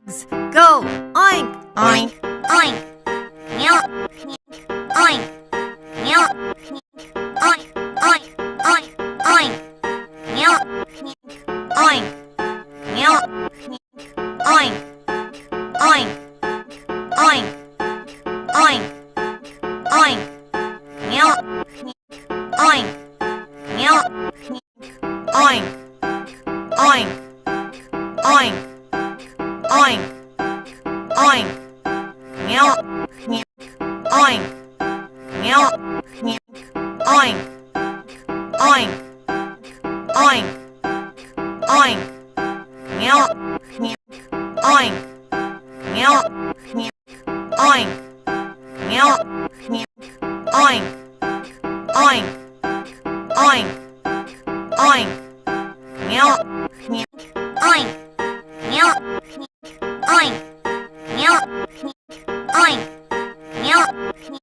Go! Oink! Oink, oink. Meow, oink. Meow, oink, oink, oink, oink. Meow, oink. Meow, oink. Oink, oink, oink, oink. Meow, oink. Meow, oink. Oink, oink, oink, oink. Meow, oink. Meow, oink. Oink, oink, oink. Meow, oink. Meow, oink. Meow, oink. Oink, oink, oink. Meow, oink. Meow,